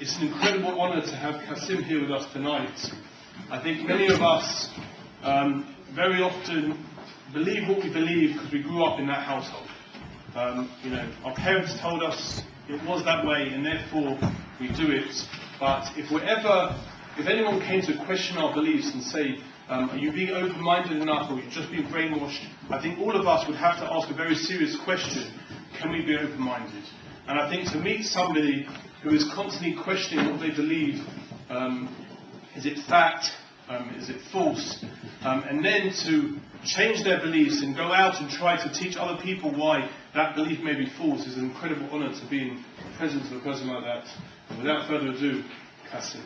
It's an incredible honour to have Kassim here with us tonight. I think many of us very often believe what we believe because we grew up in that household. Our parents told us it was that way, and therefore we do it. But if anyone came to question our beliefs and say, are you being open-minded enough, or are you just being brainwashed? I think all of us would have to ask a very serious question: can we be open-minded? And I think to meet somebody who is constantly questioning what they believe, is it fact, is it false, and then to change their beliefs and go out and try to teach other people why that belief may be false, is an incredible honour to be in the presence of a person like that. And without further ado, Kassim.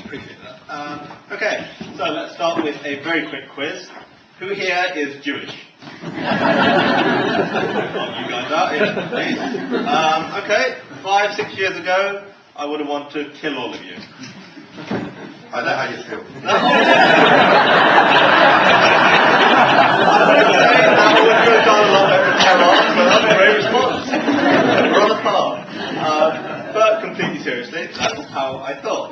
Appreciate that. Okay, so let's start with a very quick quiz. Who here is Jewish? You guys are, yeah, please. Okay, 5-6 years ago, I would have wanted to kill all of you. I know how you feel. That would have done a lot better to tell on, but that's a great response. We're on the path. But completely seriously, that's how I thought.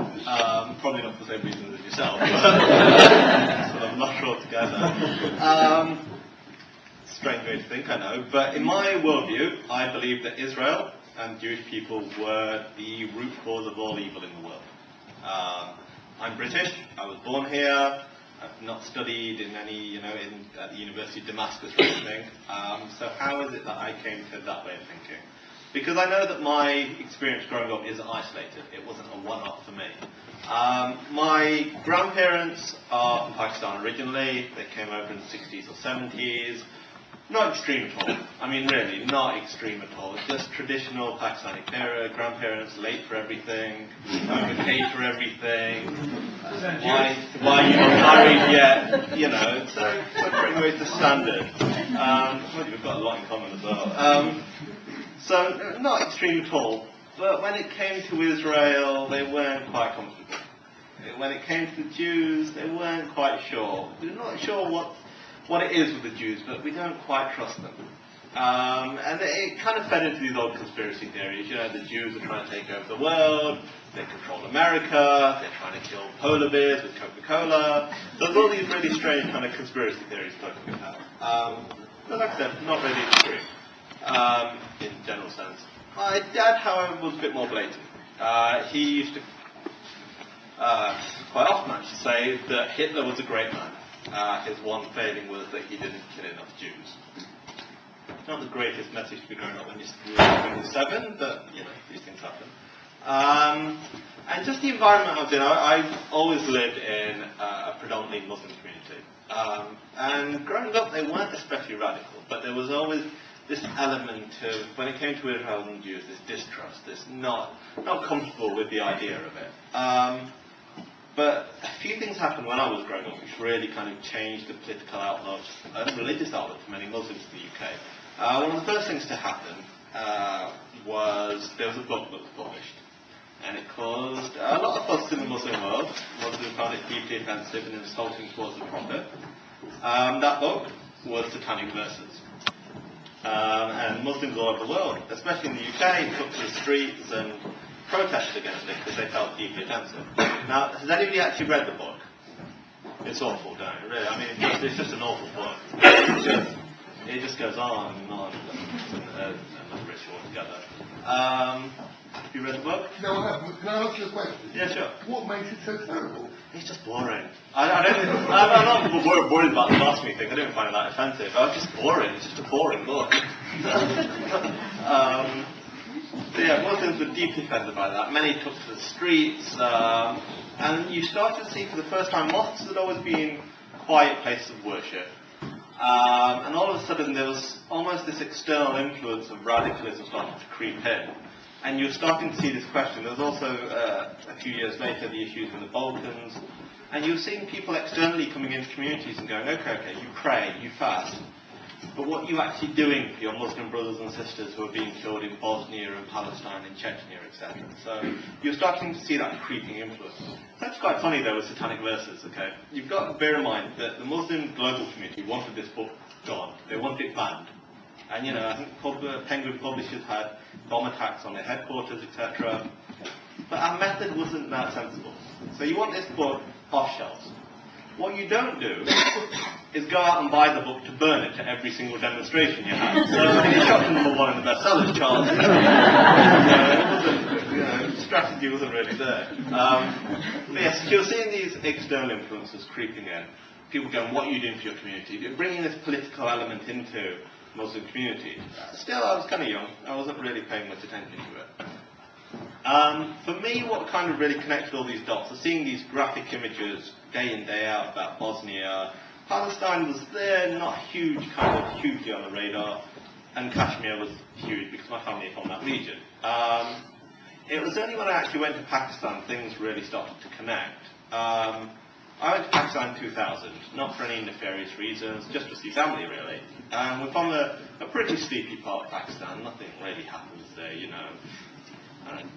Probably not for the same reasons as yourself, but I'm not sure together. Strange way to think, I know. But in my worldview, I believe that Israel and Jewish people were the root cause of all evil in the world. I'm British. I was born here. I've not studied in any, at the University of Damascus or anything. So how is it that I came to that way of thinking? Because I know that my experience growing up is isolated. It wasn't a one-off for me. My grandparents are from Pakistan originally. They came over in the 60s or 70s. Not extreme at all. I mean, really, not extreme at all. Just traditional Pakistani grandparents, late for everything, overpaid for everything. Why are you not married yet? So pretty much the standard. We've got a lot in common as well. So not extreme at all. But when it came to Israel, they weren't quite comfortable. When it came to the Jews, they weren't quite sure. They're not sure what it is with the Jews, but we don't quite trust them. And it kind of fed into these old conspiracy theories. The Jews are trying to take over the world, they control America, they're trying to kill polar bears with Coca-Cola. So there's all these really strange kind of conspiracy theories floating about. But like I said, not really extreme, in general sense. My dad, however, was a bit more blatant. He used to, quite often I should say, that Hitler was a great man. His one failing was that he didn't kill enough Jews. Not the greatest message to be growing up when you're 7, but these things happen. And just the environment I was in, I've always lived in a predominantly Muslim community. And growing up, they weren't especially radical, but there was always this element of, when it came to Israel and Jews, this distrust, this not comfortable with the idea of it. But a few things happened when I was growing up which really kind of changed the political outlook and religious outlook for many Muslims in the UK. One of the first things to happen was there was a book that was published, and it caused a lot of fuss in the Muslim world. Muslims found it deeply offensive and insulting towards the Prophet. That book was Satanic Verses. And Muslims all over the world, especially in the UK, took to the streets and protested against it because they felt deeply offensive. Now, has anybody actually read the book? It's awful, don't it? Really, I mean, it's just an awful book. It just goes on and on. Another issue altogether. Have you read the book? No, I haven't. Can I ask you a question? Yeah, sure. What makes it so terrible? It's just boring. I'm not worried about the blasphemy thing. I didn't find it that offensive. It's just boring. It's just a boring book. Muslims were deeply offended by that. Many took to the streets, and you start to see for the first time mosques had always been quiet places of worship. And all of a sudden there was almost this external influence of radicalism starting to creep in. And you're starting to see this question. There was also, a few years later, the issues in the Balkans. And you're seeing people externally coming into communities and going, okay, you pray, you fast. but what are you actually doing for your Muslim brothers and sisters who are being killed in Bosnia and Palestine and Chechnya, etc.? So you're starting to see that creeping influence. That's quite funny though with satanic verses, okay? You've got to bear in mind that the Muslim global community wanted this book gone. They wanted it banned. And I think Penguin Publishers had bomb attacks on their headquarters, etc. But our method wasn't that sensible. So you want this book off shelves. What you don't do is go out and buy the book to burn it to every single demonstration you have. So it's got to #1 in the bestsellers chart. Strategy wasn't really there. But yes, you're seeing these external influences creeping in. People going, what are you doing for your community? You're bringing this political element into Muslim community. Still, I was kind of young. I wasn't really paying much attention to it. For me, what kind of really connected all these dots are seeing these graphic images day in, day out about Bosnia. Palestine was there, not huge, kind of hugely on the radar, and Kashmir was huge because my family is from that region. It was only when I actually went to Pakistan things really started to connect. I went to Pakistan in 2000, not for any nefarious reasons, just to see family really. We're from a pretty sleepy part of Pakistan, nothing really happens there,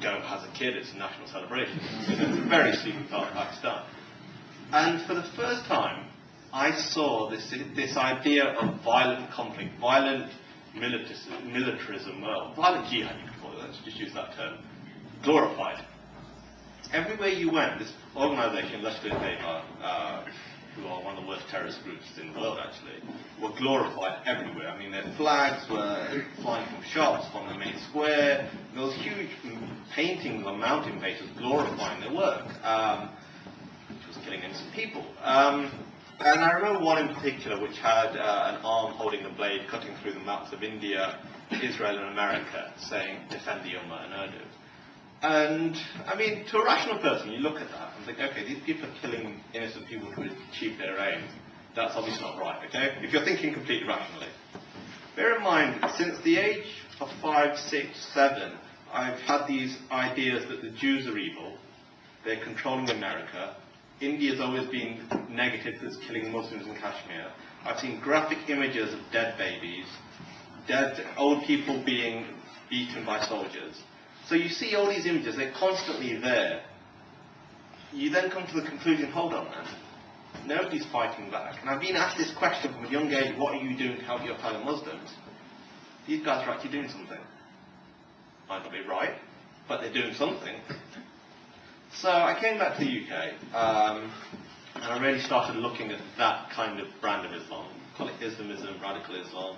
Go has a kid, it's a national celebration. It's a very sleepy part of Pakistan. And for the first time, I saw this idea of violent conflict, violent militarism, well, violent jihad you could call it, let's just use that term, glorified. Everywhere you went, this organisation, Lashkar-e-Taiba, who are one of the worst terrorist groups in the world actually, were glorified everywhere. I mean, their flags were flying from shops, from the main square. There was huge paintings on mountain faces glorifying their work, which was killing innocent people. And I remember one in particular which had an arm holding a blade cutting through the maps of India, Israel and America, saying, defend the Ummah in Urdu. And, I mean, to a rational person, you look at that and think, okay, these people are killing innocent people to achieve their aims. That's obviously not right, okay? If you're thinking completely rationally. Bear in mind, since the age of 5, 6, 7, I've had these ideas that the Jews are evil, they're controlling America, India's always been negative to killing Muslims in Kashmir. I've seen graphic images of dead babies, dead old people being beaten by soldiers. So you see all these images, they're constantly there. You then come to the conclusion, hold on man, nobody's fighting back. And I've been asked this question from a young age, what are you doing to help your fellow Muslims? These guys are actually doing something. Might not be right, but they're doing something. So I came back to the UK, and I really started looking at that kind of brand of Islam. Call it Islamism, radical Islam,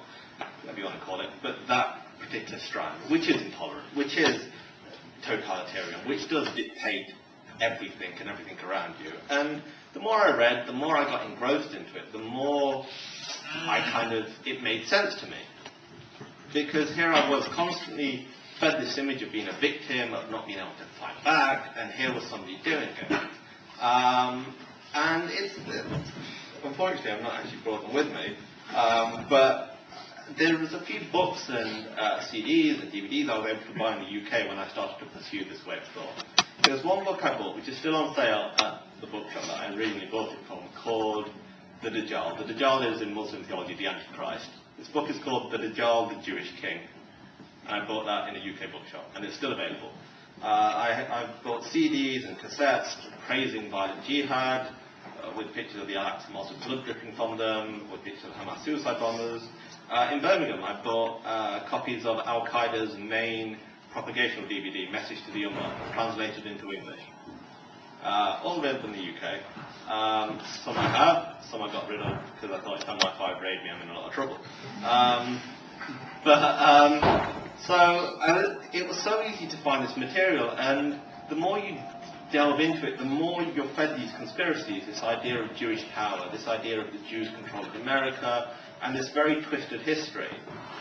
whatever you want to call it, but that particular strand, which is intolerant, which is totalitarian, which does dictate everything and everything around you. And the more I read, the more I got engrossed into it, the more it made sense to me. Because here I was constantly fed this image of being a victim, of not being able to fight back, and here was somebody doing it. And it's, unfortunately I've not actually brought them with me, but there was a few books and CDs and DVDs I was able to buy in the UK when I started to pursue this way of thought. There was one book I bought, which is still on sale at the bookshop that I originally bought it from, called The Dajjal. The Dajjal is in Muslim theology the Antichrist. This book is called The Dajjal, the Jewish King. And I bought that in a UK bookshop, and it's still available. I've bought CDs and cassettes praising violent jihad, with pictures of the Al-Aqsa Mosque with blood dripping from them, with pictures of Hamas suicide bombers. In Birmingham, I bought copies of Al-Qaeda's main propagational DVD, Message to the Ummah, translated into English. All available in the UK. Some I have, some I got rid of, because I thought if MI5 raid me, I'm in a lot of trouble. It was so easy to find this material, and the more you delve into it, the more you're fed these conspiracies, this idea of Jewish power, this idea of the Jews controlling America, and this very twisted history.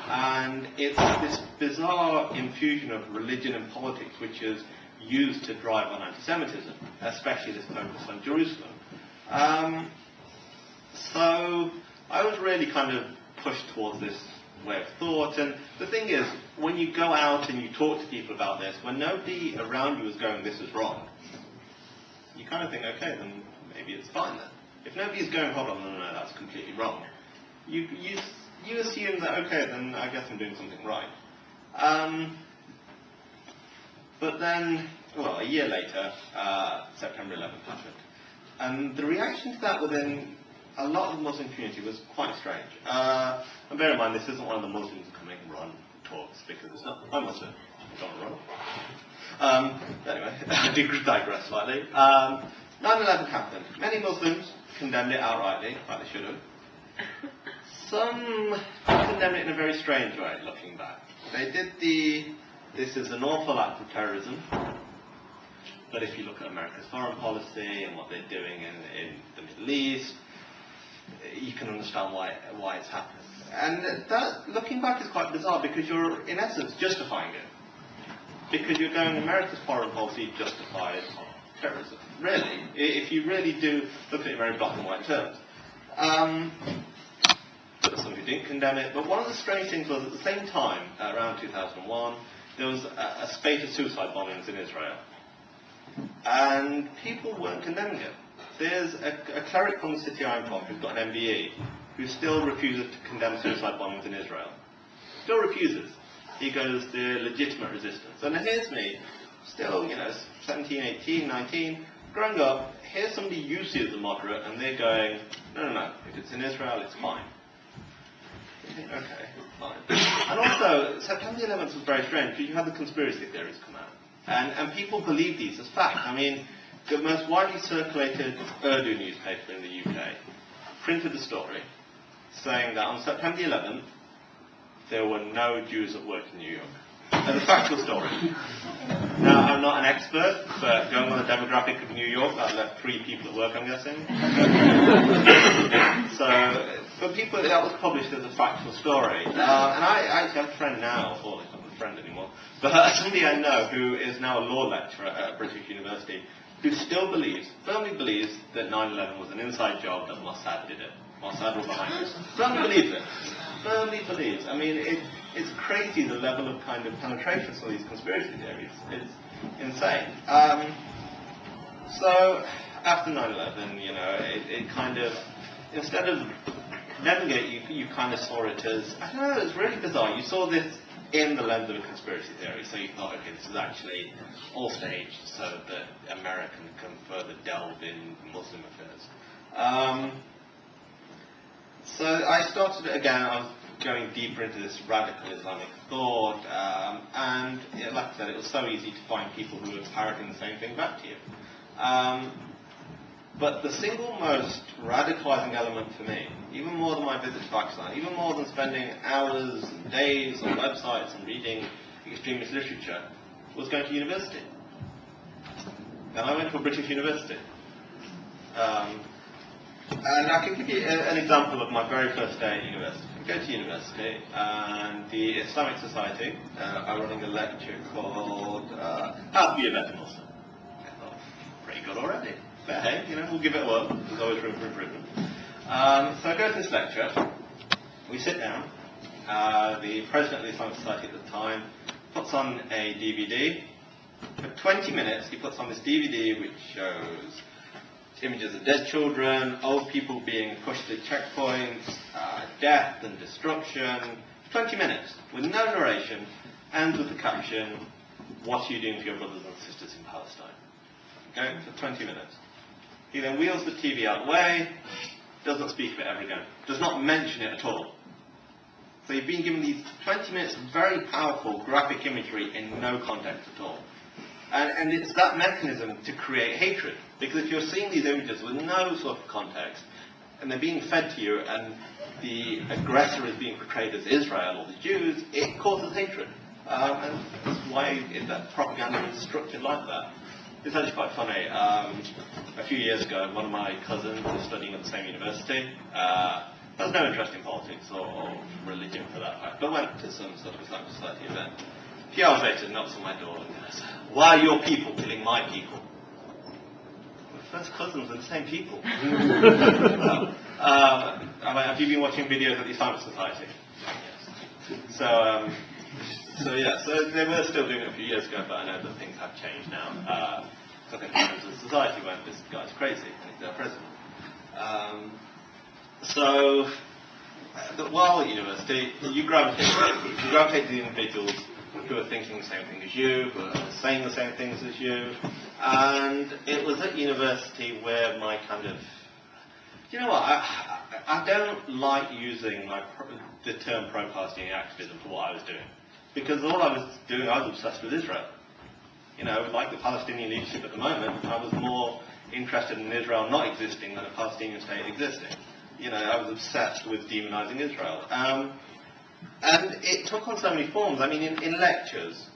And it's this bizarre infusion of religion and politics which is used to drive on anti-Semitism, especially this focus on Jerusalem. So I was really kind of pushed towards this way of thought, and the thing is, when you go out and you talk to people about this, when nobody around you is going, this is wrong, you kind of think, okay, then maybe it's fine then. If nobody's going, hold on, no, that's completely wrong, you you assume that, okay, then I guess I'm doing something right. But then, well, a year later, September 11th happened. And the reaction to that within a lot of the Muslim community was quite strange. And bear in mind, this isn't one of the Muslims coming and run talks, because it's not, I'm Muslim, I don't run. Anyway, I digress slightly. 9/11 happened. Many Muslims condemned it outrightly, like they should have. Some condemned it in a very strange way, looking back. They did this is an awful act of terrorism, but if you look at America's foreign policy and what they're doing in the Middle East, you can understand why it's happened. And that, looking back, is quite bizarre, because you're, in essence, justifying it. Because you're going, America's foreign policy justifies terrorism. Really, if you really do look at it in very black and white terms. There were some who didn't condemn it, but one of the strange things was, at the same time, around 2001, there was a spate of suicide bombings in Israel. And people weren't condemning it. There's a cleric from the city I'm from who's got an MBE who still refuses to condemn suicide bombings in Israel. Still refuses. He goes, the legitimate resistance. And here's me, still, 17, 18, 19, growing up, here's somebody you see as a moderate, and they're going, no, if it's in Israel, it's fine. Okay, fine. And also, September 11th was very strange, because you had the conspiracy theories come out. And people believe these as fact. I mean, the most widely circulated Urdu newspaper in the UK printed a story saying that on September 11th, there were no Jews at work in New York. As a factual story. Now, I'm not an expert, but going on the demographic of New York, that left 3 people at work, I'm guessing. So, for people, that was published as a factual story. And I actually have a friend now, or he's not a friend anymore, but somebody I know who is now a law lecturer at British University, who still firmly believes that 9/11 was an inside job, that Mossad did it. Mossad were behind it. Firmly believes it. Firmly believes. I mean, it's crazy, the level of kind of penetration of these conspiracy theories. It's insane. So, after 9/11, it kind of, instead of condemning it, you kind of saw it as, I don't know, it's really bizarre. You saw this in the lens of a conspiracy theory, so you thought, okay, this is actually all staged so that America can further delve in Muslim affairs. So I started it again. I was going deeper into this radical Islamic thought, and like I said, it was so easy to find people who were parroting the same thing back to you. But the single most radicalizing element for me, even more than my visit to Pakistan, even more than spending hours and days on websites and reading extremist literature, was going to university. And I went to a British university. And I can give you an example of my very first day at university. I go to university, and the Islamic Society are running a lecture called How to Be a Better Muslim. I thought, pretty good already. But hey, we'll give it a whirl. There's always room for improvement. So I go to this lecture. We sit down. The president of the Islamic Society at the time puts on a DVD. For 20 minutes, he puts on this DVD which shows images of dead children, old people being pushed through checkpoints, death and destruction. 20 minutes, with no narration, ends with the caption, "What are you doing to your brothers and sisters in Palestine?" Okay, for 20 minutes. He then wheels the TV out of the way, doesn't speak of it ever again, does not mention it at all. So you've been given these 20 minutes of very powerful graphic imagery in no context at all. And it's that mechanism to create hatred. Because if you're seeing these images with no sort of context, and they're being fed to you, and the aggressor is being portrayed as Israel or the Jews, it causes hatred. And that's why that propaganda is structured like that. It's actually quite funny. A few years ago, one of my cousins was studying at the same university. Has no interest in politics or religion for that fact, but went to some sort of Islamic Society event. A few hours later, knocks on my door and says, "Why are your people killing my people?" We're first cousins and the same people. Have you been watching videos of the Islamic Society? Yes. So they were still doing it a few years ago, but I know that things have changed now. So I think members of the society went, "This guy's crazy," and he's their president. So that while at university, you gravitate to the individuals who are thinking the same thing as you, who are saying the same things as you, and it was at university where my kind of, you know what, I don't like using the term pro-Palestinian activism for what I was doing, because all I was doing, I was obsessed with Israel. You know, like the Palestinian leadership at the moment, I was more interested in Israel not existing than a Palestinian state existing. You know, I was obsessed with demonizing Israel. And it took on so many forms. I mean, in lectures,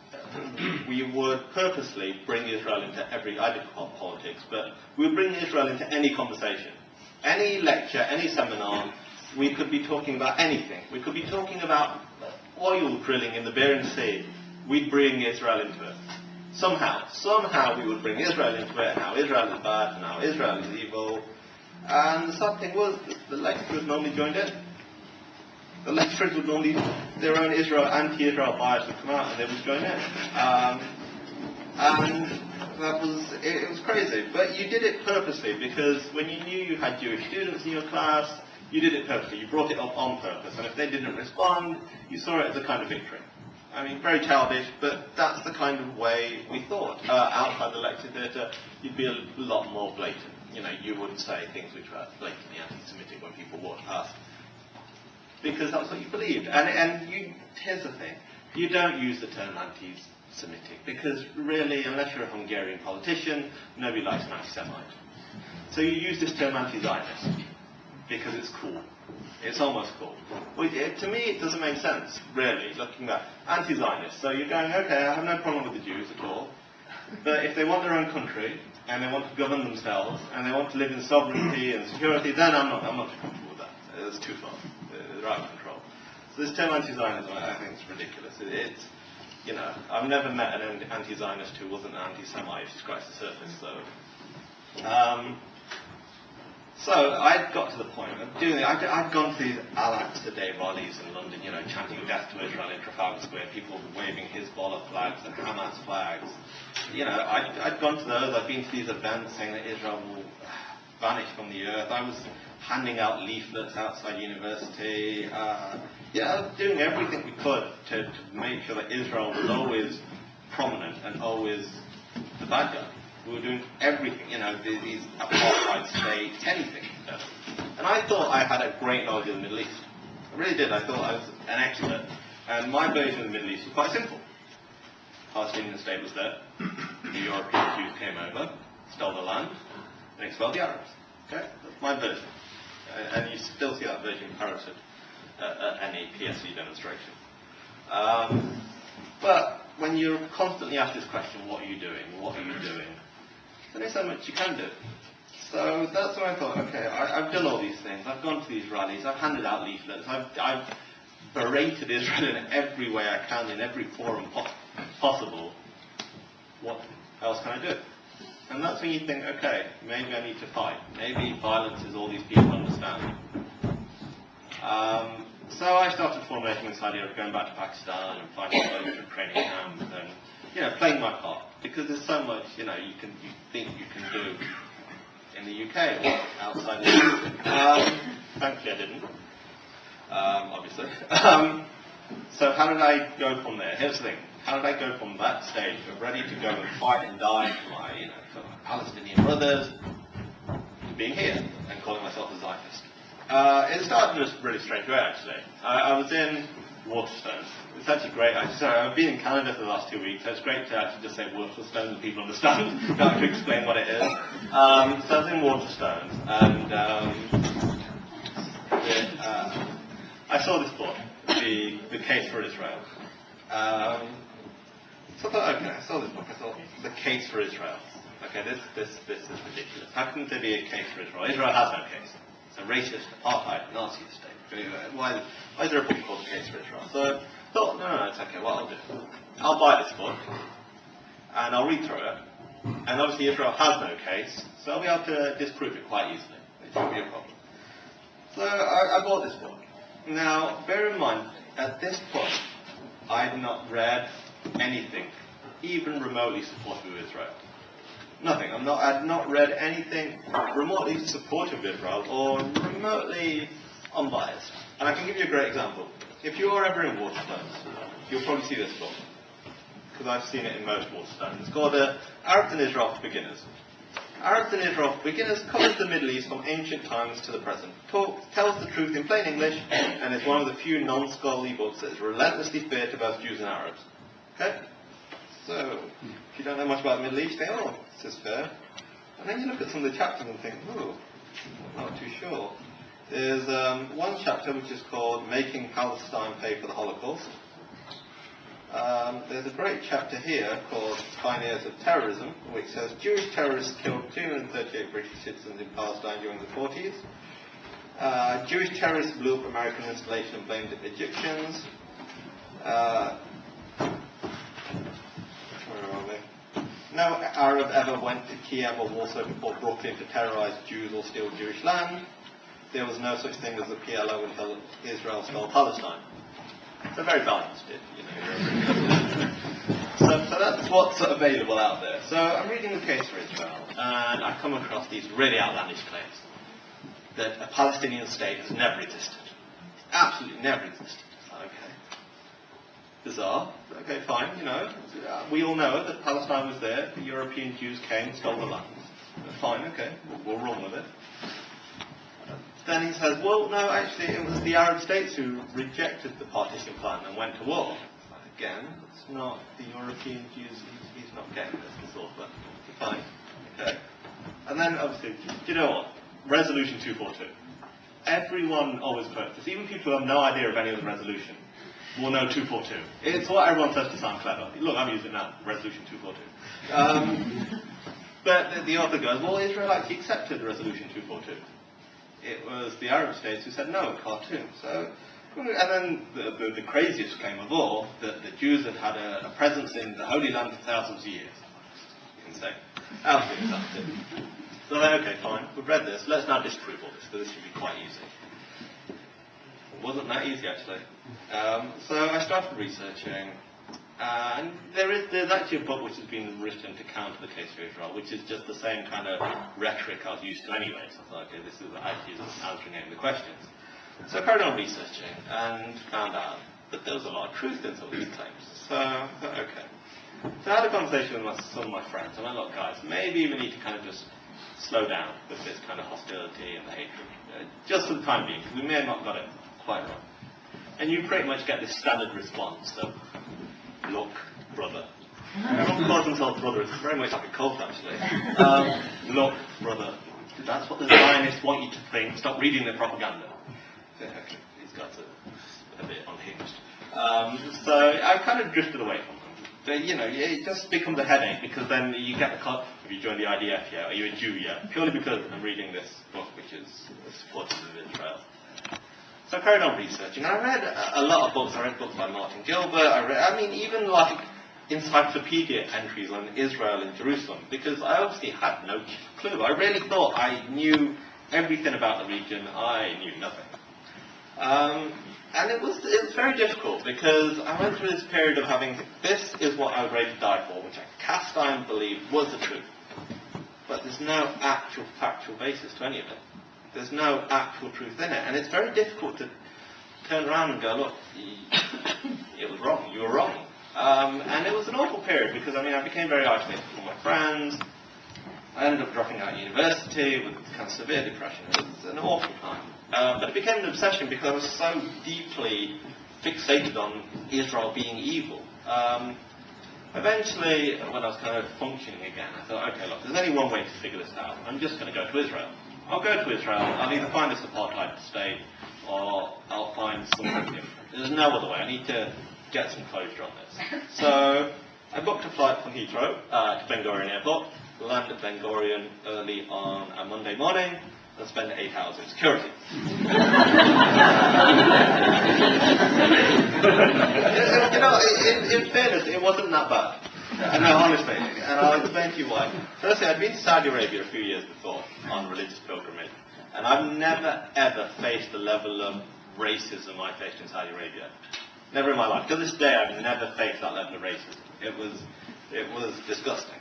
we would purposely bring Israel into I did politics, but we would bring Israel into any conversation. Any lecture, any seminar, we could be talking about anything. We could be talking about oil drilling in the Bering Sea. We'd bring Israel into it. Somehow we would bring Israel into it, and how Israel is bad, and how Israel is evil. And the sad thing was, the lecturers normally joined in. The lecturers would normally, their own anti-Israel bias would come out, and they would join in. And it was crazy. But you did it purposely, because when you knew you had Jewish students in your class, you did it purposely. You brought it up on purpose. And if they didn't respond, you saw it as a kind of victory. I mean, very childish, but that's the kind of way we thought. Outside the lecture theatre, you'd be a lot more blatant. You know, you would say things which were blatantly anti-Semitic when people walked past, because that's what you believed. And here's the thing: you don't use the term anti-Semitic, because really, unless you're a Hungarian politician, nobody likes an anti-Semite. So you use this term anti-Zionist because it's cool. It's almost cool. Well, to me, it doesn't make sense, really, looking back. Anti-Zionist. So you're going, okay, I have no problem with the Jews at all, but if they want their own country, and they want to govern themselves, and they want to live in sovereignty and security, then I'm not too comfortable with that. It's too far. They're out of control. So this term anti-Zionism, I think it's ridiculous. It's, you know, I've never met an anti-Zionist who wasn't an anti-Semite, if you scratch the surface, so... So I got to the point of doing it. I'd gone to these Al-Aqsa Day rallies in London, you know, chanting death to Israel in Trafalgar Square, people waving Hezbollah flags and Hamas flags. You know, I'd gone to those. I'd been to these events saying that Israel will vanish from the earth. I was handing out leaflets outside university. Doing everything we could to make sure that Israel was always prominent and always the bad guy. We were doing everything, you know, these apartheid states, anything. And I thought I had a great knowledge of the Middle East. I really did. I thought I was an expert. And my version of the Middle East was quite simple. The Palestinian state was there. The European Jews came over, stole the land, and expelled the Arabs. Okay? That's my version. And you still see that version parroted at any PSC demonstration. But when you're constantly asked this question, what are you doing? What are you doing? Then there's so much you can do. So that's when I thought, okay, I've done all these things. I've gone to these rallies. I've handed out leaflets. I've berated Israel in every way I can, in every forum possible. What else can I do? And that's when you think, okay, maybe I need to fight. Maybe violence is all these people understand. So I started formulating this idea of going back to Pakistan and finding a different training camps and, you know, playing my part. Because there's so much, you know, you think you can do in the UK or outside the UK. Thankfully I didn't, obviously. So how did I go from there? Here's the thing. How did I go from that stage of ready to go and fight and die for my, you know, for my Palestinian brothers to being here and calling myself a Zionist? It started in a really strange way, actually. I was in Waterstones. It's actually great. I've been in Canada for the last 2 weeks, so it's great to actually just say Waterstones and people understand. Not to explain what it is. So I was in Waterstones, and I saw this book, The Case for Israel. So I thought, okay, I saw this book. I thought, The Case for Israel. Okay, this is ridiculous. How can there be a case for Israel? Israel has no case. It's a racist, apartheid, Nazi state. Why is there a book called The Case for Israel? So I thought, no, it's okay, what I'll do, I'll buy this book, and I'll read through it, and obviously Israel has no case, so I'll be able to disprove it quite easily. It shouldn't be a problem. So I bought this book. Now, bear in mind, at this point, I had not read anything, even remotely supportive of Israel. Nothing. I had not read anything remotely supportive of Israel or remotely unbiased. And I can give you a great example. If you are ever in Waterstones, you'll probably see this book, because I've seen it in most Waterstones. It's called Arabs and Israel for Beginners. Arabs and Israel for Beginners covers the Middle East from ancient times to the present, tells the truth in plain English, and is one of the few non-scholarly books that is relentlessly fair to both Jews and Arabs. Okay? So, if you don't know much about the Middle East, you think, oh, this is fair. And then you look at some of the chapters and think, oh, I'm not too sure. There's one chapter which is called Making Palestine Pay for the Holocaust. There's a great chapter here called Pioneers of Terrorism, which says Jewish terrorists killed 238 British citizens in Palestine during the 40s. Jewish terrorists blew up American installation and blamed the Egyptians. Where are we? No Arab ever went to Kiev or Warsaw before Brooklyn to terrorize Jews or steal Jewish land. There was no such thing as the PLO until Israel stole Palestine. They're very balanced, you know. so that's what's available out there. So I'm reading the case for Israel, and I come across these really outlandish claims that a Palestinian state has never existed. It's absolutely never existed. Okay. Bizarre. Okay, fine, you know. We all know that Palestine was there. The European Jews came and stole the land. Fine, okay. We'll run with it. Then he says, well, no, actually, it was the Arab states who rejected the partition plan and went to war. Again, it's not the European Jews, he's not getting this and so forth, but fine, okay. And then, obviously, do you know what? Resolution 242. Everyone always quotes this, even people who have no idea of any of the resolution will know 242. It's what everyone says to sound clever. Look, I'm using it now, Resolution 242. But the author goes, well, Israel actually accepted Resolution 242. It was the Arab states who said no at Khartoum. So, and then the craziest claim of all, that the Jews had had a presence in the Holy Land for thousands of years. Insane. Absolutely insane. So, okay, fine, we've read this. Let's now disprove all this, because this should be quite easy. It wasn't that easy, actually. So I started researching, and there's actually a book which has been written to counter the case for Israel, which is just the same kind of rhetoric I was used to anyway. So I thought, okay, this is actually answering any of the questions. So I carried on researching and found out that there was a lot of truth in some of these claims. So I thought, okay. So I had a conversation with some of my friends, and I thought, guys, maybe we need to kind of just slow down with this kind of hostility and the hatred, just for the time being, because we may have not got it quite right. And you pretty much get this standard response of, look, brother. Everyone calls themselves brothers. It's very much like a cult, actually. Look, brother. That's what the Zionists want you to think. Stop reading their propaganda. So, okay, these guys are a bit unhinged. So I kind of drifted away from them. But, you know, it just becomes a headache, because then you get the cult. If you join the IDF yet, are you a Jew yet? Purely because I'm reading this book, which is supportive of Israel. So I carried on researching. I read a lot of books. I read books by Martin Gilbert. Even like encyclopedia entries on Israel and Jerusalem, because I obviously had no clue. I really thought I knew everything about the region. I knew nothing. And it was very difficult, because I went through this period of having, this is what I was ready to die for, which I cast iron believed was the truth. But there's no actual factual basis to any of it. There's no actual truth in it. And it's very difficult to turn around and go, look, it was wrong, you were wrong. And it was an awful period, because I became very isolated from my friends. I ended up dropping out of university with kind of severe depression. It was an awful time. But it became an obsession, because I was so deeply fixated on Israel being evil. Eventually, when I was kind of functioning again, I thought, okay, look, there's only one way to figure this out. I'm just going to go to Israel. I'll go to Israel. I'll either find this apartheid state, or I'll find something different. There's no other way. I need to get some closure on this. So I booked a flight from Heathrow to Ben Gurion Airport, land at Ben Gurion early on a Monday morning, and spend 8 hours in security. In fairness, it wasn't that bad. No, honestly, and I'll explain to you why. Firstly, I'd been to Saudi Arabia a few years before on religious pilgrimage, and I've never ever faced the level of racism I faced in Saudi Arabia. Never in my life. To this day, I've never faced that level of racism. It was disgusting.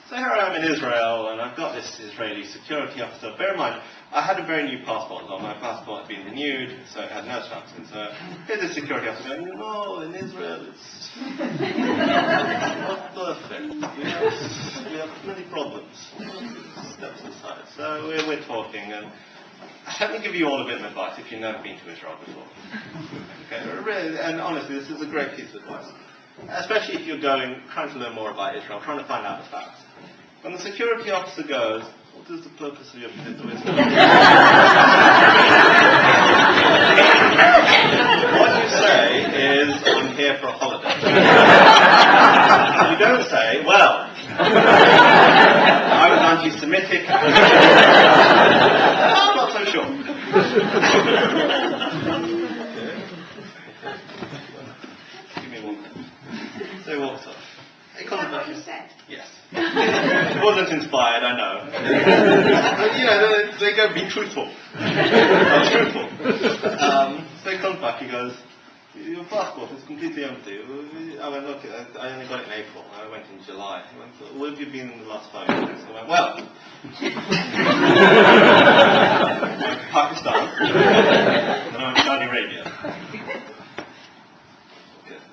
So here I am in Israel, and I've got this Israeli security officer. Bear in mind, I had a very new passport on. My passport had been renewed, so it had no stamps in. So here's the security officer going, no, in Israel it's not perfect. We have many problems. Steps aside. So we're talking, and let me give you all a bit of advice if you've never been to Israel before. Okay, really, and honestly, this is a great piece of advice. Especially if you're trying to learn more about Israel, trying to find out the facts. When the security officer goes, what is the purpose of your visit to Israel? What you say is, I'm here for a holiday. You don't say, well, I was anti-Semitic. I'm not so sure. Give me 1 minute. So he walks off. He comes back. What you said? Yes. It wasn't inspired, I know. They go, be truthful. I'm truthful. So he comes back, he goes, your passport is completely empty. I went, look, I only got it in April. I went in July. He went, where have you been in the last 5 years? I went, well, Pakistan, and I went to Saudi Arabia.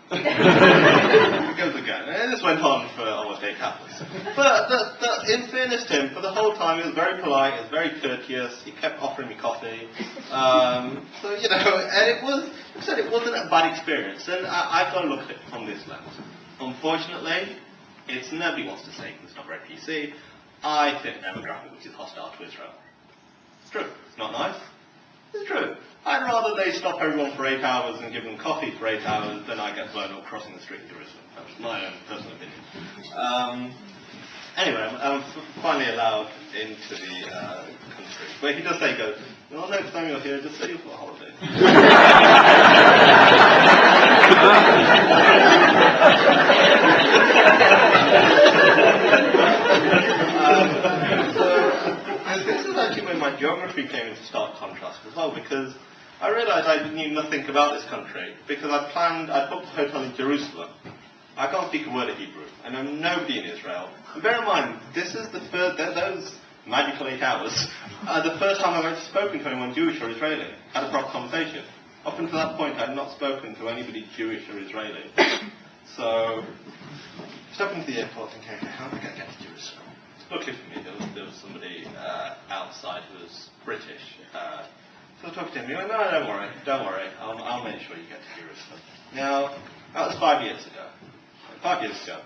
It goes again. And this went on for almost 8 hours. But in fairness to him, for the whole time he was very polite, he was very courteous, he kept offering me coffee. And it wasn't a bad experience. And I've got to look at it from this lens. Unfortunately, nobody wants to say it's not very PC. I fit a demographic which is hostile to Israel. It's true. It's not nice. It's true. I'd rather they stop everyone for 8 hours and give them coffee for 8 hours than I get blown up crossing the street in Jerusalem. That's my own personal opinion. Anyway, I'm finally allowed into the country. But he does say, he goes, well, next time you're here, just say you've got a holiday. This is actually when my geography came into stark contrast as well, because I realised I knew nothing about this country, because I booked a hotel in Jerusalem. I can't speak a word of Hebrew. I know nobody in Israel. And bear in mind, this is those magical 8 hours, the first time I've actually spoken to anyone Jewish or Israeli, had a proper conversation. Up until that point, I had not spoken to anybody Jewish or Israeli. So, stepping to the airport thinking, okay, how am I going to get to Jerusalem? Luckily for me, there was somebody outside who was British. So I was talking to him, he went, no, don't worry, I'll make sure you get to Jerusalem. Now, that was 5 years ago. 5 years ago.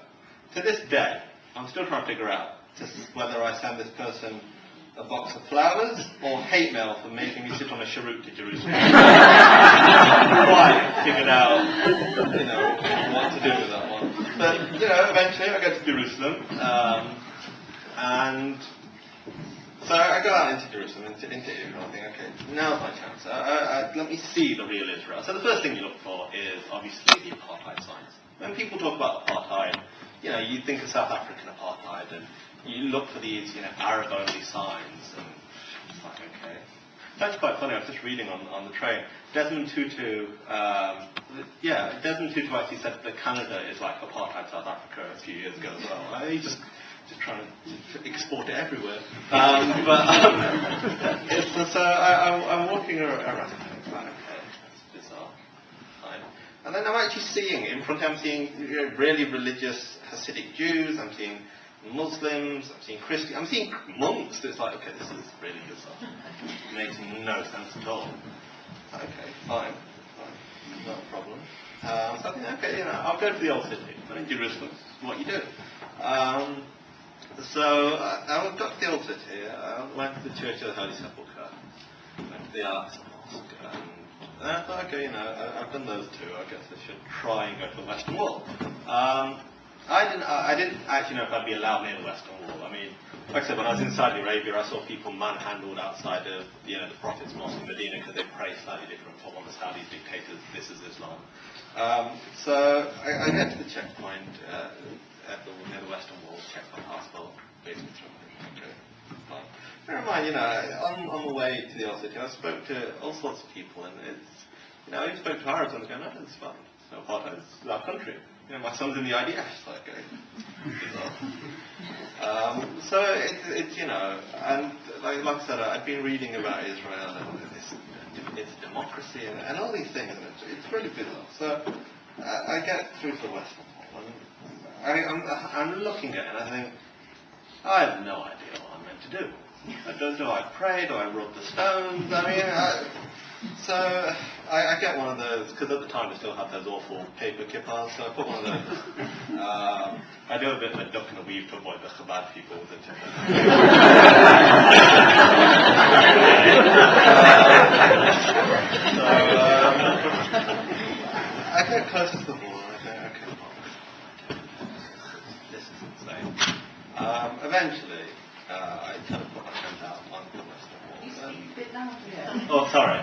To this day, I'm still trying to figure out whether I send this person a box of flowers or hate mail for making me sit on a cheroot to Jerusalem. Quite figured out, what to do with that one. But, eventually I get to Jerusalem, and so I go out into Jerusalem, into Israel, I think, okay, now's my chance. Let me see the real Israel. So the first thing you look for is, obviously, the apartheid signs. When people talk about apartheid, you think of South African apartheid, and you look for these, Arab-only signs, and it's like, okay. It's actually quite funny, I was just reading on the train. Desmond Tutu actually said that Canada is like apartheid South Africa a few years ago as well. He's just trying to export it everywhere. I'm walking around, okay, that's bizarre. Fine. And then I'm actually seeing, in front of me, I'm seeing really religious Hasidic Jews, I'm seeing Muslims, I'm seeing Christians, I'm seeing monks. It's like, okay, this is really bizarre. It makes no sense at all. Okay, fine, not a problem. So I think, okay, I'll go to the old city. I'm in Jerusalem, what you do. So I got to the old city, I went to the Church of the Holy Sepulchre, went to the Aqsa Mosque, and I thought, okay, I've done those two, I guess I should try and go to the Western Wall. I didn't actually know if I'd be allowed near the Western Wall. I mean, like I said, when I was in Saudi Arabia, I saw people manhandled outside of the Prophet's Mosque in Medina because they pray slightly different from what the Saudi dictators, this is Islam. So I get to the checkpoint near the Western Wall, check my passport, basically okay, fine. Bear in mind, on the way to the old city, I spoke to all sorts of people, and it's, I even spoke to Arabs, and they're going, no, it's fine. So apartheid is our country. You know, my son's in the IDF. It's like, so it's you know, and like I said, I've been reading about Israel and its democracy and all these things, and it's really bizarre. So I get through to the Western Wall, and I'm looking at it, and I think, I have no idea what I'm meant to do. Do I pray? Do I rub the stones? I mean, so I get one of those, because at the time I still had those awful paper kippas, so I put one of those. I do a bit of a duck and a weave to avoid the Chabad people with it. I get close to the wall and I think, okay, well, this is insane. Eventually, I kind of put my hand out on the Western Wall. You speak a bit louder. Oh, sorry.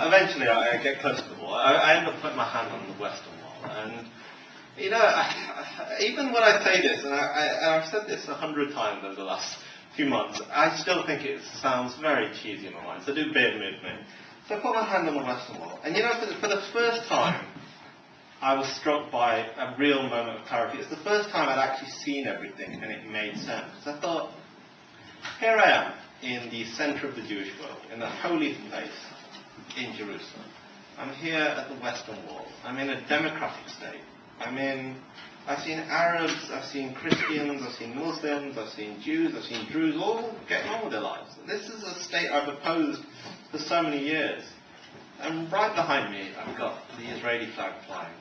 Eventually, I get close to the wall. I end up putting my hand on the Western Wall. And, you know, even when I say this, and I've said this 100 times over the last few months, I still think it sounds very cheesy in my mind. So do bear with me. So I put my hand on the Western Wall. And, you know, for the first time, I was struck by a real moment of clarity. It's the first time I'd actually seen everything and it made sense. I thought, here I am in the center of the Jewish world, in the holiest place in Jerusalem. I'm here at the Western Wall. I'm in a democratic state. I've seen Arabs, I've seen Christians, I've seen Muslims, I've seen Jews, I've seen Druze, all getting on with their lives. This is a state I've opposed for so many years. And right behind me, I've got the Israeli flag flying.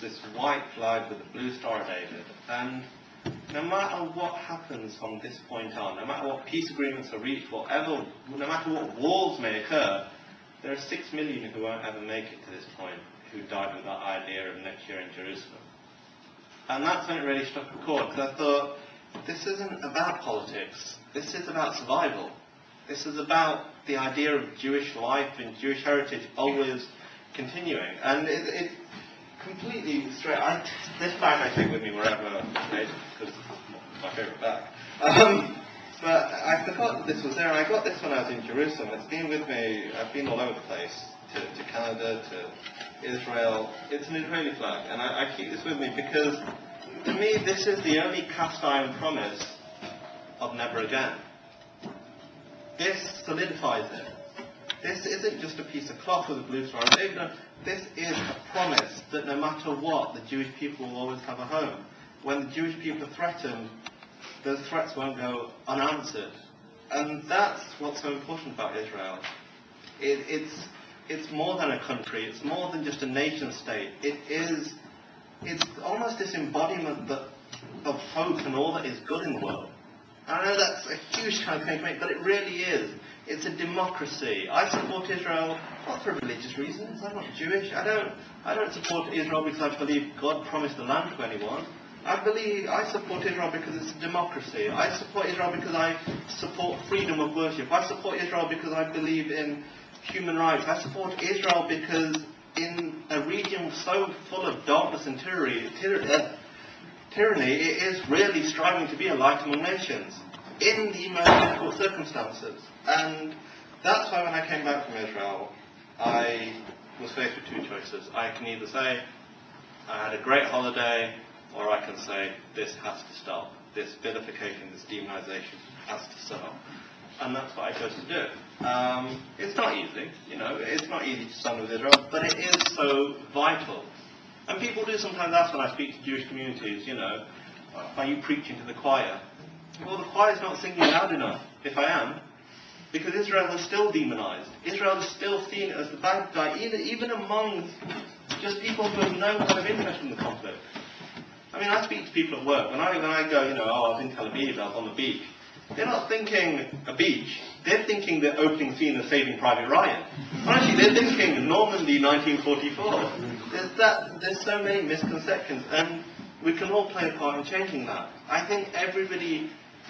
This white flag with the blue Star of David. And no matter what happens from this point on, no matter what peace agreements are reached, whatever, no matter what wars may occur, there are 6 million who won't ever make it to this point, who died with that idea of next year in Jerusalem. And that's when it really struck a chord, because I thought, this isn't about politics, this is about survival. This is about the idea of Jewish life and Jewish heritage always continuing. And it completely straight. This bag I take with me wherever I take, because it's my favourite bag. But I forgot that this was there, and I got this when I was in Jerusalem. It's been with me. I've been all over the place, to Canada, to Israel. It's an Israeli flag, and I keep this with me because, to me, this is the only cast iron promise of never again. This solidifies it. This isn't just a piece of cloth with a blue star. This is a promise that no matter what, the Jewish people will always have a home. When the Jewish people are threatened, those threats won't go unanswered. And that's what's so important about Israel. It's more than a country. It's more than just a nation state. It's almost this embodiment of hope and all that is good in the world. And I know that's a huge kind of thing to make, but it really is. It's a democracy. I support Israel not for religious reasons. I'm not Jewish. I don't support Israel because I believe God promised the land to anyone. I support Israel because it's a democracy. I support Israel because I support freedom of worship. I support Israel because I believe in human rights. I support Israel because in a region so full of darkness and tyranny, it is really striving to be a light among nations in the most difficult circumstances. And that's why when I came back from Israel, I was faced with two choices. I can either say, I had a great holiday, or I can say, this has to stop. This vilification, this demonization has to stop. And that's what I chose to do. It's not easy, it's not easy to stand with Israel, but it is so vital. And people do sometimes ask when I speak to Jewish communities, are you preaching to the choir? Well, the choir's not singing loud enough, if I am, because Israel is still demonized. Israel is still seen as the bad guy, even among just people who have no kind of interest in the conflict. I speak to people at work. When I go, I was in Tel Aviv, I was on the beach. They're not thinking a beach. They're thinking the opening scene of Saving Private Ryan. Actually, they're thinking Normandy 1944. There's so many misconceptions, and we can all play a part in changing that. I think everybody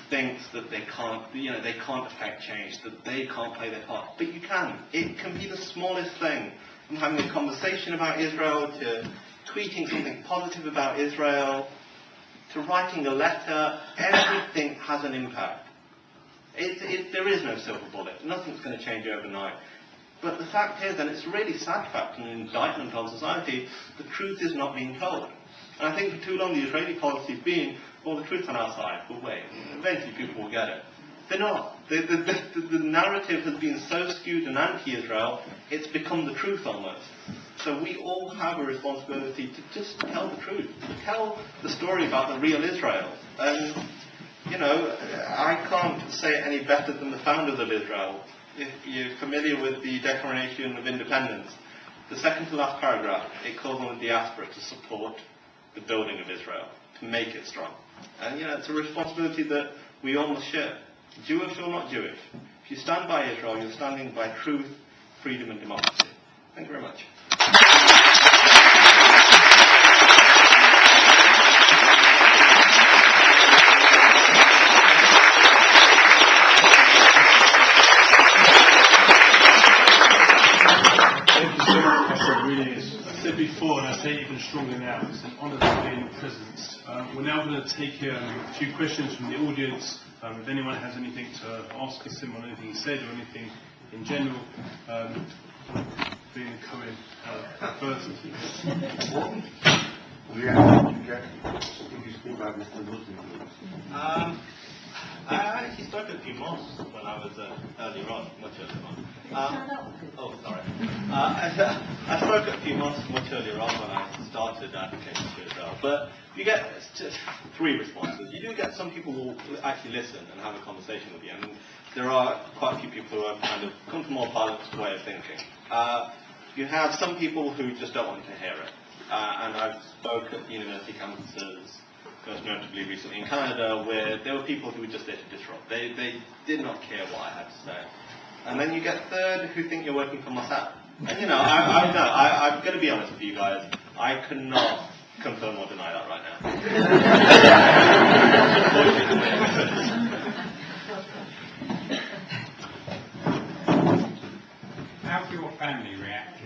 thinks that they can't affect change, that they can't play their part. But you can. It can be the smallest thing, from having a conversation about Israel, to tweeting something positive about Israel, to writing a letter. Everything has an impact. There is no silver bullet. Nothing's going to change overnight. But the fact is, and it's a really sad fact and an indictment on society, the truth is not being told. And I think for too long the Israeli policy has been, well, the truth's on our side, but wait, eventually people will get it. They're not. The narrative has been so skewed and anti-Israel, it's become the truth almost. So we all have a responsibility to just tell the truth, to tell the story about the real Israel. And, you know, I can't say it any better than the founders of Israel. If you're familiar with the Declaration of Independence, the second to last paragraph, it calls on the diaspora to support the building of Israel, to make it strong. And, you know, it's a responsibility that we all must share, Jewish or not Jewish. If you stand by Israel, you're standing by truth, freedom and democracy. Thank you very much. I said before, and I say even stronger now, it's an honour to be in your presence. We're now going to take a few questions from the audience. If anyone has anything to ask Kassim on anything he said or anything in general, being a Cohen first. What reaction did you get if you speak about Mr. Muslim? I actually spoke at a few mosques when I was earlier on, much earlier on. Oh, sorry. I spoke at a few mosques much earlier on when I started advocating to Israel. But you get just three responses. You do get some people who actually listen and have a conversation with you. And there are quite a few people who have kind of come from more balanced way of thinking. You have some people who just don't want to hear it. And I've spoken at university campuses, most notably recently in Canada, where there were people who were just there to disrupt. They did not care what I had to say. And then you get a third who think you're working for Mossad. And you know, I'm going to be honest with you guys, I cannot confirm or deny that right now. How do your family react?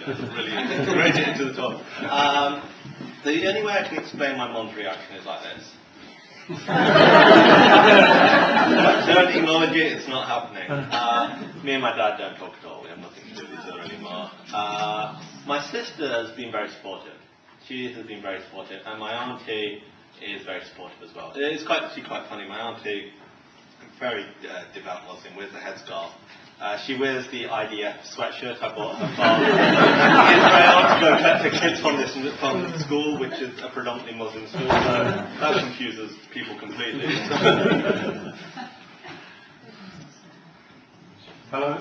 That's really integrated into the talk. The only way I can explain my mom's reaction is like this. Don't acknowledge it, it's not happening. Me and my dad don't talk at all, we have nothing to do with each other anymore. My sister has been very supportive. She has been very supportive, and my auntie is very supportive as well. It's actually quite funny. My auntie, very devout Muslim, wears a headscarf. She wears the IDF sweatshirt I bought her from Israel to go collect the kids from school, which is a predominantly Muslim school, so that confuses people completely. Hello,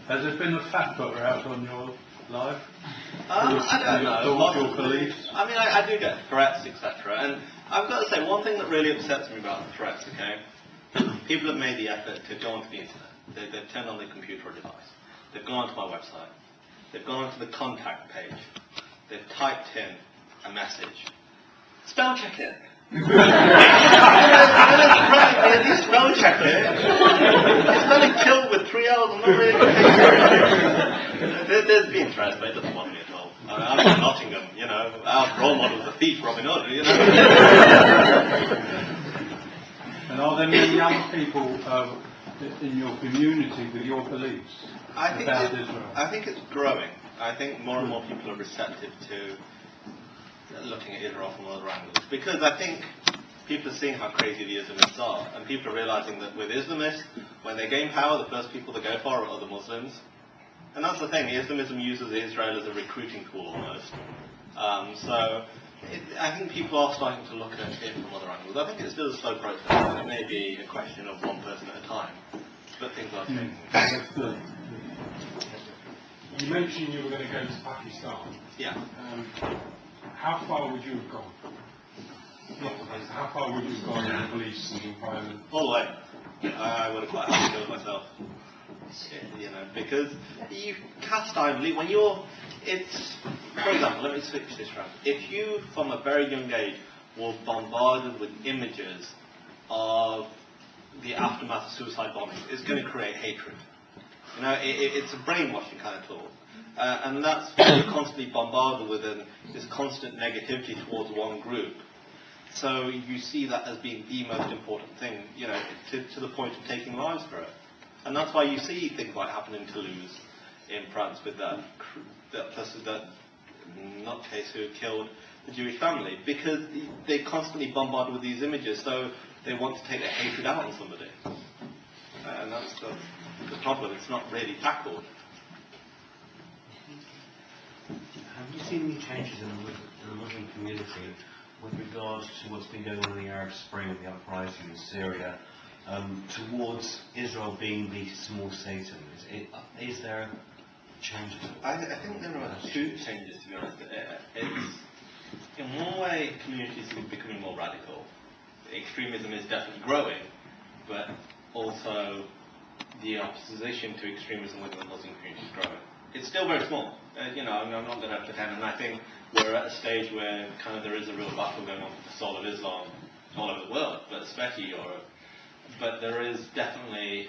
has there been a fatwa out on your live? I don't know. Thoughts, your beliefs? I mean, I do get threats, etc. And I've got to say, one thing that really upsets me about the threats, okay? People have made the effort to go onto the internet. They've turned on their computer or device. They've gone onto my website. They've gone onto the contact page. They've typed in a message. Spell check it. At least spell check it. It's going to kill with 3 L's. I'm not really going to There's been threats, but it doesn't bother me at all. I'm from Nottingham, you know. Our role model is a thief, Robin Hood, you know. And are there many young people in your community with your beliefs about Israel? I think it's growing. I think more and more people are receptive to looking at Israel from other angles. Because I think people are seeing how crazy the Islamists are. And people are realizing that with Islamists, when they gain power, the first people to go for are other Muslims. And that's the thing. Islamism uses Israel as a recruiting tool almost. I think people are starting to look at it from other angles. I think it's still a slow process. It may be a question of one person at a time, but things are changing. That's good. You mentioned you were going to go to Pakistan. Yeah. How far would you have gone? How far would you have gone in the police and environment? All the way. I would have quite happy to do it myself. You know, because you cast iron belief when you're. It's, for example, let me switch this round. If you, from a very young age, were bombarded with images of the aftermath of suicide bombings, it's going to create hatred. You know, it's a brainwashing kind of tool. And that's what you're constantly bombarded with, this constant negativity towards one group. So you see that as being the most important thing, you know, to the point of taking lives for it. And that's why you see things like happen in Toulouse in France with that nutcase who killed the Jewish family, because they're constantly bombarded with these images, so they want to take their hatred out on somebody. And that's the problem. It's not really tackled. Have you seen any changes in the Muslim community with regards to what's been going on in the Arab Spring, the uprising in Syria, towards Israel being the small Satan? Is there a change? I think there are two changes, to be honest. In one way, communities are becoming more radical. Extremism is definitely growing, but also the opposition to extremism within the Muslim community is growing. It's still very small. I'm not going to pretend, and I think we're at a stage where kind of there is a real battle going on for the soul of Islam all over the world, but especially Europe. But there is definitely,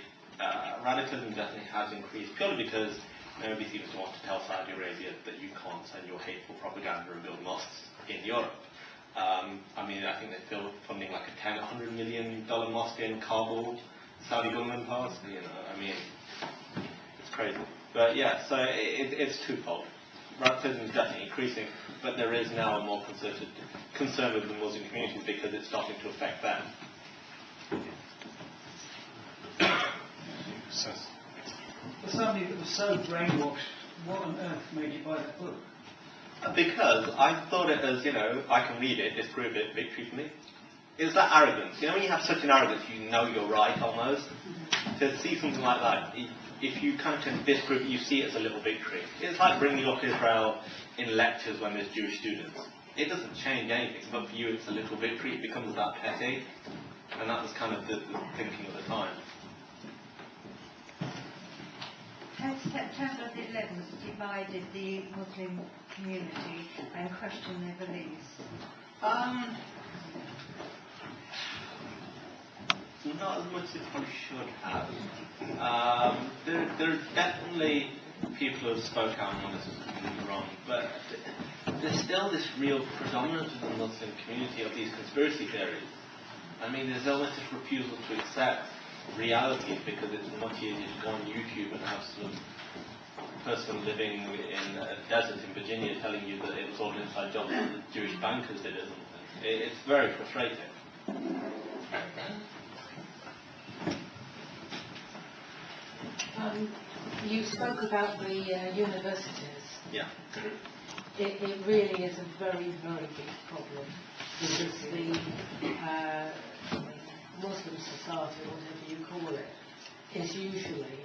radicalism definitely has increased, purely because nobody seems to want to tell Saudi Arabia that you can't send your hateful propaganda and build mosques in Europe. I think they're still funding like a $100 million mosque in Kabul, Saudi government passed. It's crazy. But yeah, so it's twofold. Radicalism is definitely increasing, but there is now a more concern with the Muslim communities because it's starting to affect them. For somebody that was so brainwashed, what on earth made you buy that book? Because I thought it as, I can read it, disprove it, victory for me. It's that arrogance. When you have such an arrogance, you know you're right almost. To see something like that, if you kind of can disprove it, you see it as a little victory. It's like bringing up Israel in lectures when there's Jewish students. It doesn't change anything, but for you it's a little victory. It becomes that petty. And that was kind of the thinking at the time. Has September the 11th divided the Muslim community and questioned their beliefs? Not as much as we should have. There are definitely people who have spoken out on this is completely wrong, but there's still this real predominance in the Muslim community of these conspiracy theories. There's almost this refusal to accept reality because it's much easier to go on YouTube and have some person living in a desert in Virginia telling you that it was all an inside job that the Jewish bankers did it. It's very frustrating. You spoke about the universities. Yeah. It really is a very, very big problem because the Muslim society, whatever you call it, is usually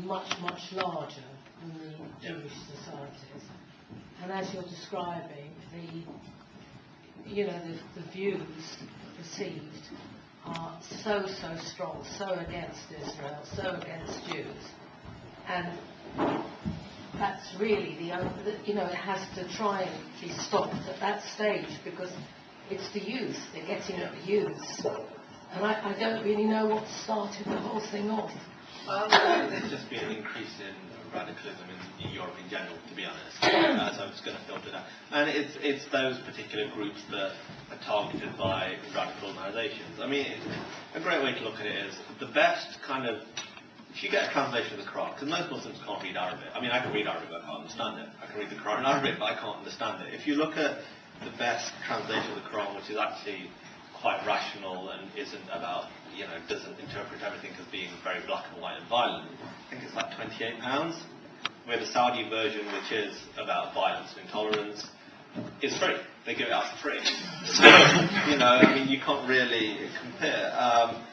much, much larger than the Jewish societies. And as you're describing, the views perceived are so strong, so against Israel, so against Jews. And that's really it has to try and be stopped at that stage because it's the youth, they're getting at the youth. And I don't really know what started the whole thing off. There's just been an increase in radicalism in Europe in general, to be honest. So I'm just going to filter that. And it's those particular groups that are targeted by radical organisations. A great way to look at it is the best kind of, if you get a translation of the Quran, because most Muslims can't read Arabic. I can read Arabic, but I can't understand it. I can read the Quran in Arabic, but I can't understand it. If you look at the best translation of the Quran, which is actually quite rational and isn't about, doesn't interpret everything as being very black and white and violent, I think it's like £28. Where the Saudi version, which is about violence and intolerance, is free. They give it out for free. So, you can't really compare.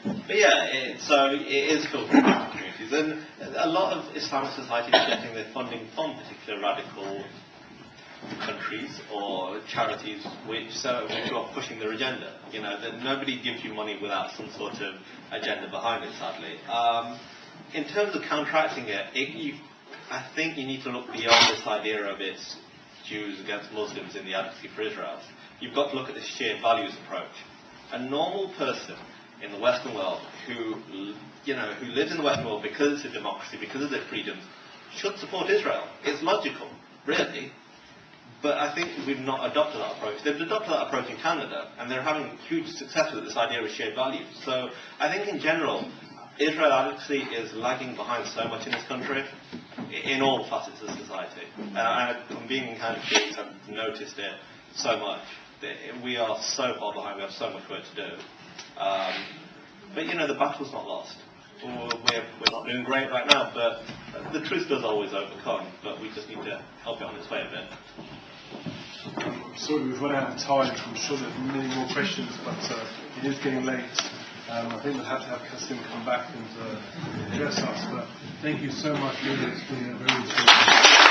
But yeah, so it is filtering opportunities. And a lot of Islamic societies are getting their funding from particular radical countries or charities which are pushing their agenda. That nobody gives you money without some sort of agenda behind it, sadly. In terms of counteracting it, I think you need to look beyond this idea of it's Jews against Muslims in the advocacy for Israel. You've got to look at this shared values approach. A normal person in the Western world who lives in the Western world because it's a democracy, because of their freedoms, should support Israel. It's logical, really. But I think we've not adopted that approach. They've adopted that approach in Canada, and they're having huge success with this idea of shared values. So I think in general, Israel actually is lagging behind so much in this country, in all facets of society. And from being in kind of gigs, I've noticed it so much. That we are so far behind, we have so much work to do. But you know, the battle's not lost. We're not doing great right now, but the truth does always overcome, but we just need to help it on its way a bit. I'm sorry we've run out of time. I'm sure there's many more questions, but it is getting late. I think we'll have to have Kassim come back and address us, but thank you so much. Really, it's been a very interesting